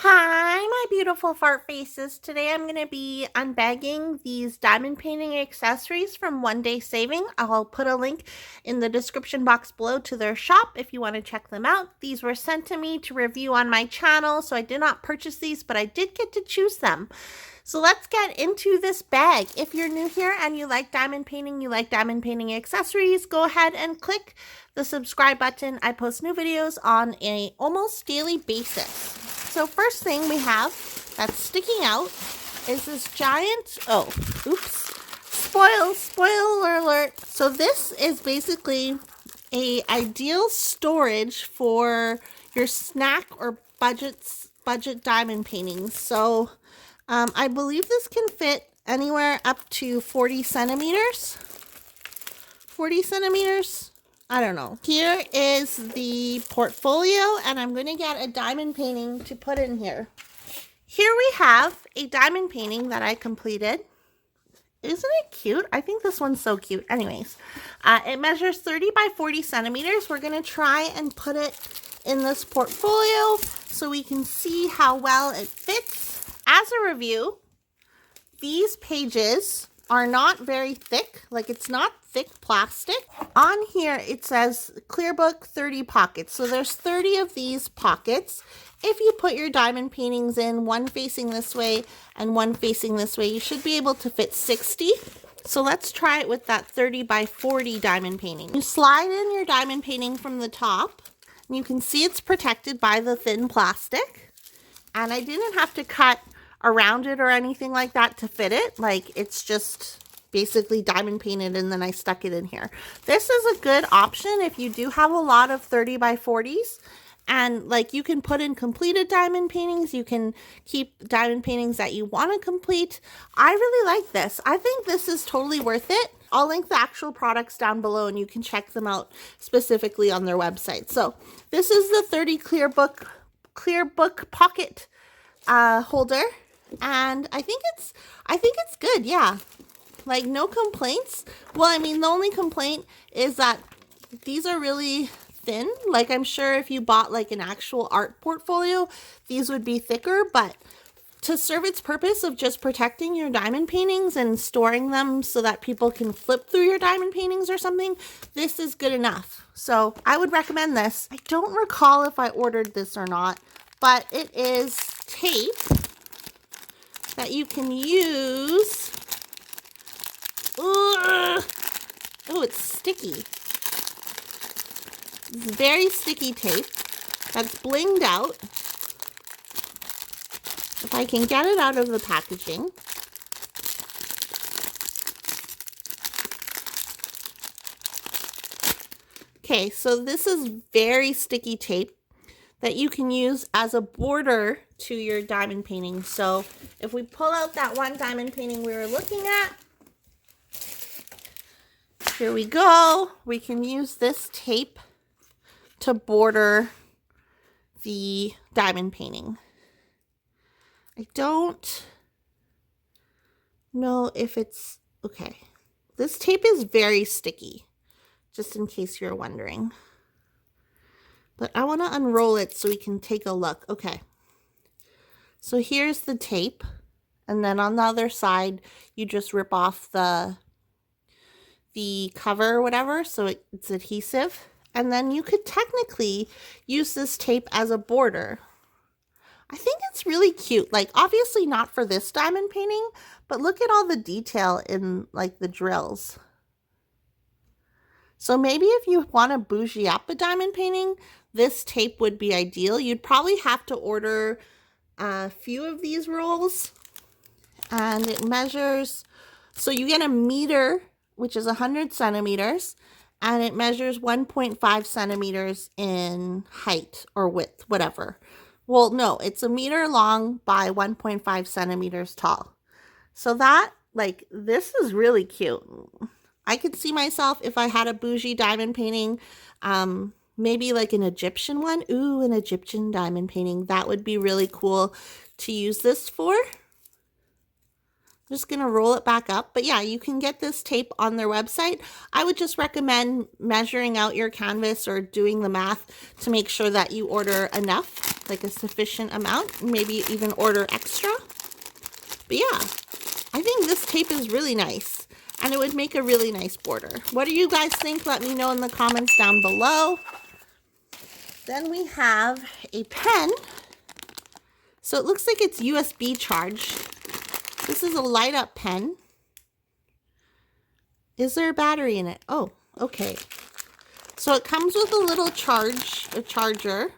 Hi, my beautiful fart faces. Today I'm going to be unbagging these diamond painting accessories from Onedaysaving. I'll put a link in the description box below to their shop if you want to check them out. These were sent to me to review on my channel, so I did not purchase these, but I did get to choose them. So let's get into this bag. If you're new here and you like diamond painting, you like diamond painting accessories, go ahead and click the subscribe button. I post new videos on an almost daily basis. So first thing we have that's sticking out is this giant, spoiler alert. So this is basically a ideal storage for your snack or budget diamond paintings. So I believe this can fit anywhere up to 40 centimeters. 40 centimeters? I don't know. Here is the portfolio, and I'm going to get a diamond painting to put in here. Here we have a diamond painting that I completed. Isn't it cute? I think this one's so cute. Anyways, it measures 30 by 40 centimeters. We're going to try and put it in this portfolio so we can see how well it fits. As a review, these pages are not very thick. Like, it's not thick plastic. On here it says clear book 30 pockets. So there's 30 of these pockets. If you put your diamond paintings in, one facing this way and one facing this way, you should be able to fit 60. So let's try it with that 30 by 40 diamond painting. You slide in your diamond painting from the top, and you can see it's protected by the thin plastic. And I didn't have to cut around it or anything like that to fit it. Like, it's just basically diamond painted, and then I stuck it in here. This is a good option if you do have a lot of 30 by 40s, and like, you can put in completed diamond paintings. You can keep diamond paintings that you want to complete. I really like this. I think this is totally worth it. I'll link the actual products down below, and you can check them out specifically on their website. So this is the 30 clear book pocket holder. And I think it's good. Yeah, like, no complaints. Well, I mean, the only complaint is that these are really thin. Like, I'm sure if you bought like an actual art portfolio, these would be thicker, but to serve its purpose of just protecting your diamond paintings and storing them so that people can flip through your diamond paintings or something, this is good enough. So I would recommend this. I don't recall if I ordered this or not, but it is tape that you can use. Oh, it's sticky. It's very sticky tape that's blinged out. If I can get it out of the packaging. Okay, so this is very sticky tape that you can use as a border to your diamond painting. So if we pull out that one diamond painting we were looking at, here we go. We can use this tape to border the diamond painting. I don't know if it's okay. This tape is very sticky, just in case you're wondering. But I want to unroll it so we can take a look. Okay. So here's the tape. And then on the other side, you just rip off the cover or whatever, so it's adhesive. And then you could technically use this tape as a border. I think it's really cute. Like, obviously not for this diamond painting, but look at all the detail in like the drills. So maybe if you want to bougie up a diamond painting, this tape would be ideal. You'd probably have to order a few of these rolls, and it measures, so you get a meter, which is 100 centimeters, and it measures 1.5 centimeters in height or width, whatever. Well, no, it's a meter long by 1.5 centimeters tall. So that, like, this is really cute. I could see myself, if I had a bougie diamond painting, maybe like an Egyptian one. Ooh, an Egyptian diamond painting. That would be really cool to use this for. just going to roll it back up. But yeah, you can get this tape on their website. I would just recommend measuring out your canvas or doing the math to make sure that you order enough, like a sufficient amount, maybe even order extra. But yeah, I think this tape is really nice and it would make a really nice border. What do you guys think? Let me know in the comments down below. Then we have a pen. So it looks like it's USB charged. This is a light up pen. Is there a battery in it? Oh, okay. So it comes with a little charger.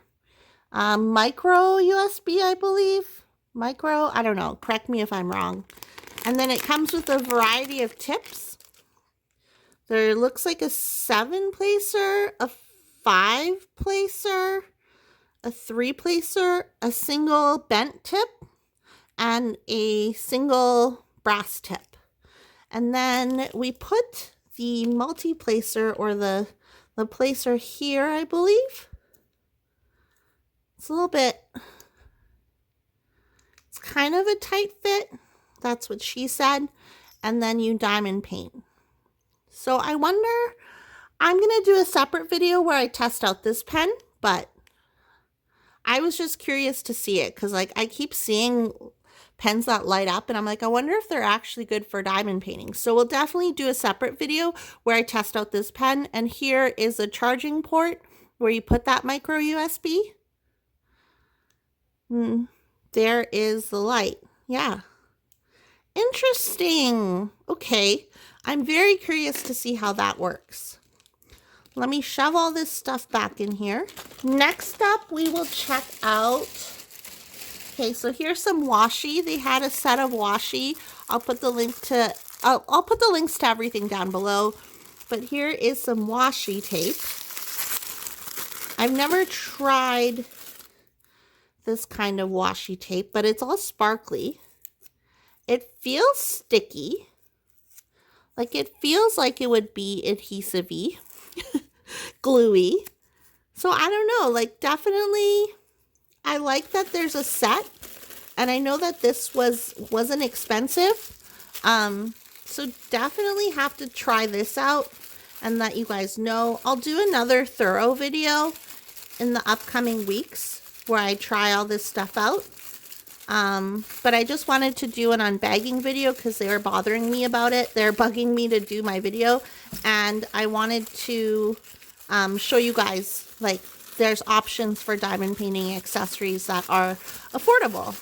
Micro USB, I believe. Micro, I don't know. Correct me if I'm wrong. And then it comes with a variety of tips. There looks like a 7-placer, a 5-placer, a 3-placer, a single bent tip, and a single brass tip. And then we put the multi-placer or the placer here, I believe. It's a little bit, it's kind of a tight fit. That's what she said. And then you diamond paint. So I wonder, I'm going to do a separate video where I test out this pen, but I was just curious to see it because like I keep seeing pens that light up and I'm like, I wonder if they're actually good for diamond painting. So we'll definitely do a separate video where I test out this pen. And here is a charging port where you put that micro USB. There is the light. Yeah. Interesting. Okay. I'm very curious to see how that works. Let me shove all this stuff back in here. Next up, we will check out. Okay, so here's some washi. They had a set of washi. I'll put the link to, I'll put the links to everything down below. But here is some washi tape. I've never tried this kind of washi tape, but it's all sparkly. It feels sticky. Like it feels like it would be adhesive-y, gluey. So I don't know, like definitely I like that there's a set, and I know that this wasn't expensive. So definitely have to try this out and let you guys know. I'll do another thorough video in the upcoming weeks where I try all this stuff out. But I just wanted to do an unbagging video because they were bothering me about it. They're bugging me to do my video, and I wanted to show you guys like there's options for diamond painting accessories that are affordable.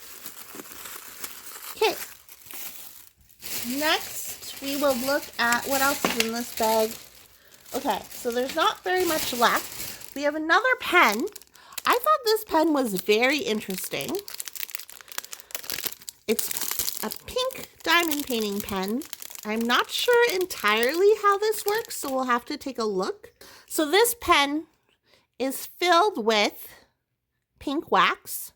Okay. Next, we will look at what else is in this bag. Okay, so there's not very much left. We have another pen. I thought this pen was very interesting. It's a pink diamond painting pen. I'm not sure entirely how this works, so we'll have to take a look. So this pen is filled with pink wax.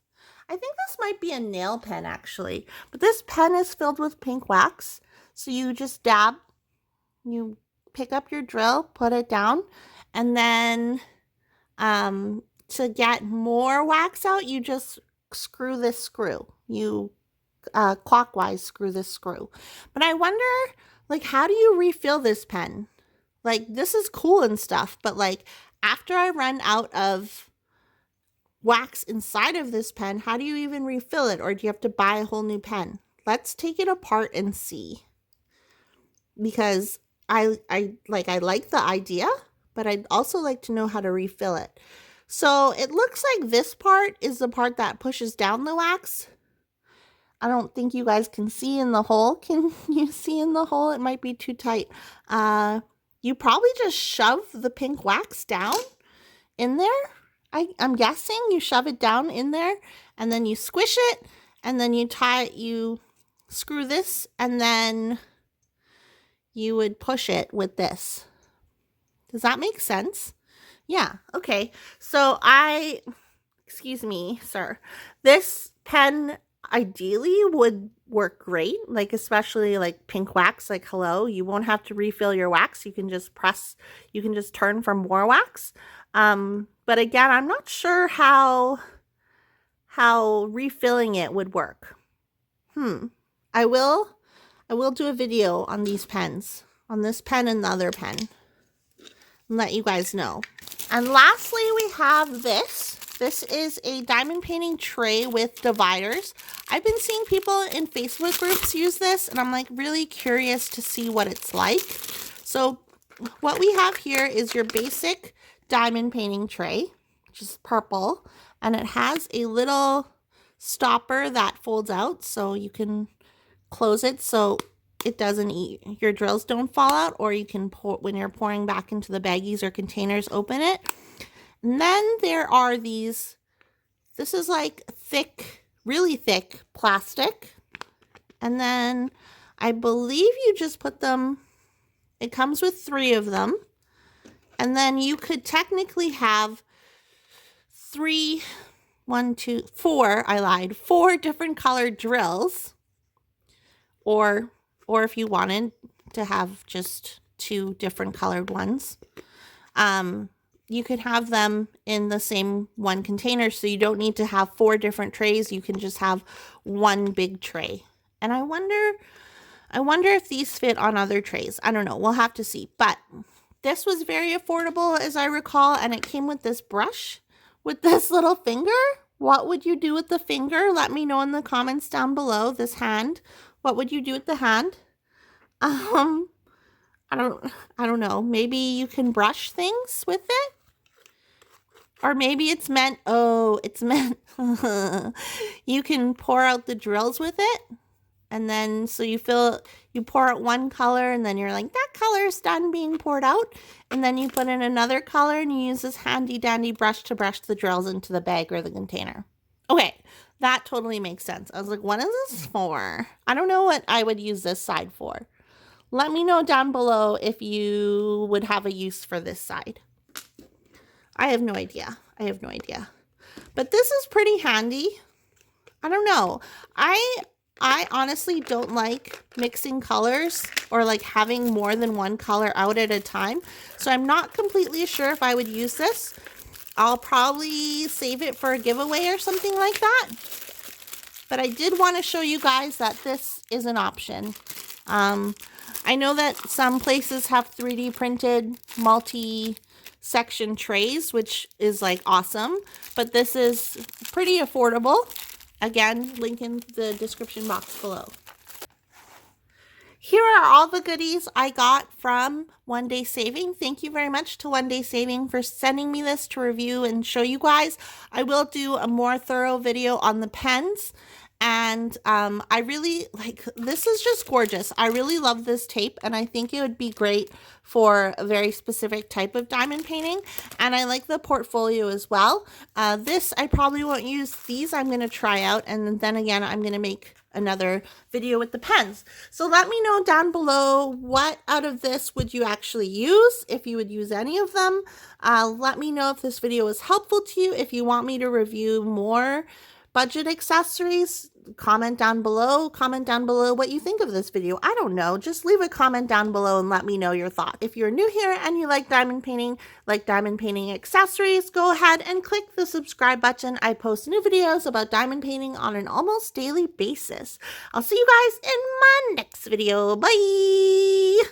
I think this might be a nail pen actually, but this pen is filled with pink wax. So you just dab, you pick up your drill, put it down, and then to get more wax out, you just screw this screw. You clockwise screw this screw. But I wonder, like, how do you refill this pen? Like, this is cool and stuff, but like after I run out of wax inside of this pen, how do you even refill it? Or do you have to buy a whole new pen? Let's take it apart and see. Because I like the idea, but I'd also like to know how to refill it. So it looks like this part is the part that pushes down the wax. I don't think you guys can see in the hole. Can you see in the hole? It might be too tight. You probably just shove the pink wax down in there. I'm guessing you shove it down in there and then you squish it and then you screw this and then you would push it with this. Does that make sense? Yeah, okay. So excuse me, sir. This pen ideally would work great, like especially like pink wax, like hello, you won't have to refill your wax. You can just turn for more wax. But again, I'm not sure how refilling it would work. I will I will do a video on these pens, on this pen and the other pen, and let you guys know. And lastly, we have this. This is a diamond painting tray with dividers. I've been seeing people in Facebook groups use this, and I'm like really curious to see what it's like. So what we have here is your basic diamond painting tray, which is purple, and it has a little stopper that folds out so you can close it so it doesn't your drills don't fall out, or you can pour, when you're pouring back into the baggies or containers, open it. And then there are these, this is like thick, really thick plastic. And then I believe you just put them, it comes with 3 of them. And then you could technically have 4, I lied, 4 different colored drills. Or if you wanted to have just 2 different colored ones. You could have them in the same one container, so you don't need to have 4 different trays. You can just have one big tray. And I wonder if these fit on other trays. I don't know. We'll have to see. But this was very affordable, as I recall, and it came with this brush with this little finger. What would you do with the finger? Let me know in the comments down below. This hand. What would you do with the hand? I don't know. Maybe you can brush things with it. Or maybe it's meant, you can pour out the drills with it. And then, so you pour out one color and then you're like, that color is done being poured out. And then you put in another color and you use this handy dandy brush to brush the drills into the bag or the container. Okay, that totally makes sense. I was like, what is this for? I don't know what I would use this side for. Let me know down below if you would have a use for this side. I have no idea. But this is pretty handy. I don't know. I honestly don't like mixing colors or like having more than one color out at a time. So I'm not completely sure if I would use this. I'll probably save it for a giveaway or something like that. But I did want to show you guys that this is an option. I know that some places have 3D printed multi-section trays, which is like awesome, but this is pretty affordable. Again, link in the description box below. Here are all the goodies I got from Onedaysaving. Thank you very much to Onedaysaving for sending me this to review and show you guys. I will do a more thorough video on the pens. And I really like, this is just gorgeous. I really love this tape, and I think it would be great for a very specific type of diamond painting. And I like the portfolio as well. This, I probably won't use. These I'm going to try out, and then again, I'm going to make another video with the pens. So let me know down below, what out of this would you actually use, if you would use any of them. Let me know if this video was helpful to you. If you want me to review more budget accessories, comment down below what you think of this video. I don't know, just leave a comment down below and let me know your thought. If you're new here and you like diamond painting accessories, go ahead and click the subscribe button. I post new videos about diamond painting on an almost daily basis. I'll see you guys in my next video. Bye!